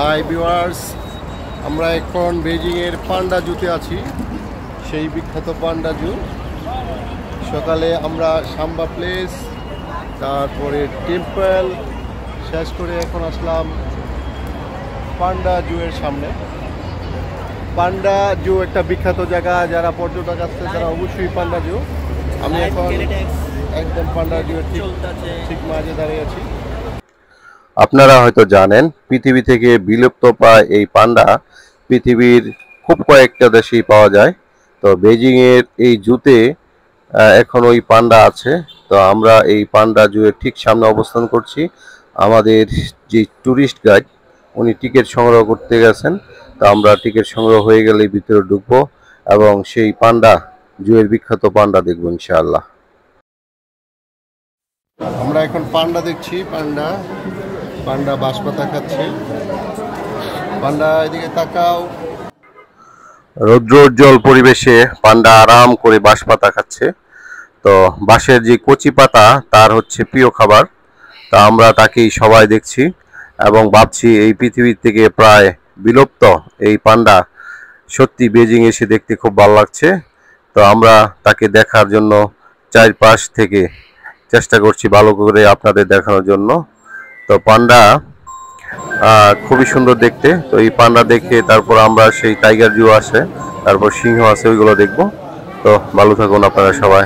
Hi viewers, আমরা এখন বেজিংয়ের পান্ডা জুতে আছি, সেই বিখ্যাত পান্ডা জু। সকালে আমরা সাম্বা প্লেস, তারপরে টেম্পল শেষ করে এখন আসলাম পান্ডা জু এর সামনে। পান্ডা জু একটা বিখ্যাত জায়গা, যারা পর্যটক আসছে তারা অবশ্যই পান্ডা জু। আমি এখন একদম পান্ডা জু এর ঠিক মাঝে দাঁড়িয়ে আছি। আপনারা হয়তো জানেন, পৃথিবী থেকে বিলুপ্ত প্রায় এই পান্ডা পৃথিবীর খুব কয়েকটা দেশেই পাওয়া যায়। তো বেজিংয়ের এই জুতে এখন ওই পান্ডা আছে। তো আমরা এই পান্ডা জুয়ের ঠিক সামনে অবস্থান করছি। আমাদের যে ট্যুরিস্ট গাইড, উনি টিকিট সংগ্রহ করতে গেছেন। তো আমরা টিকিট সংগ্রহ হয়ে গেলে ভিতরে ঢুকবো এবং সেই পান্ডা জুয়ের বিখ্যাত পান্ডা দেখবো ইনশাআল্লাহ। আমরা এখন পান্ডা দেখছি। পান্ডা বাঁশপাতা খাচ্ছে। পান্ডা এদিকে তাকাও। রৌদ্রোজ্জ্বল পরিবেশে পান্ডা আরাম করে বাঁশপাতা খাচ্ছে। তো বাঁশের যে কচি পাতা তার হচ্ছে প্রিয় খাবার। তা আমরা তাকেই সবাই দেখছি এবং ভাবছি এই পৃথিবী থেকে প্রায় বিলুপ্ত এই পান্ডা সত্যি বেজিং এসে দেখতে খুব ভালো লাগছে। তো আমরা তাকে দেখার জন্য চারপাশ থেকে চেষ্টা করছি ভালো করে আপনাদের দেখানোর জন্য। তো পান্ডা খুবই সুন্দর দেখতে। তো এই পান্ডা দেখে তারপর আমরা সেই টাইগার জু আছে, তারপর সিংহ আছে, ওইগুলো দেখবো। তো ভালো থাকুন আপনারা সবাই।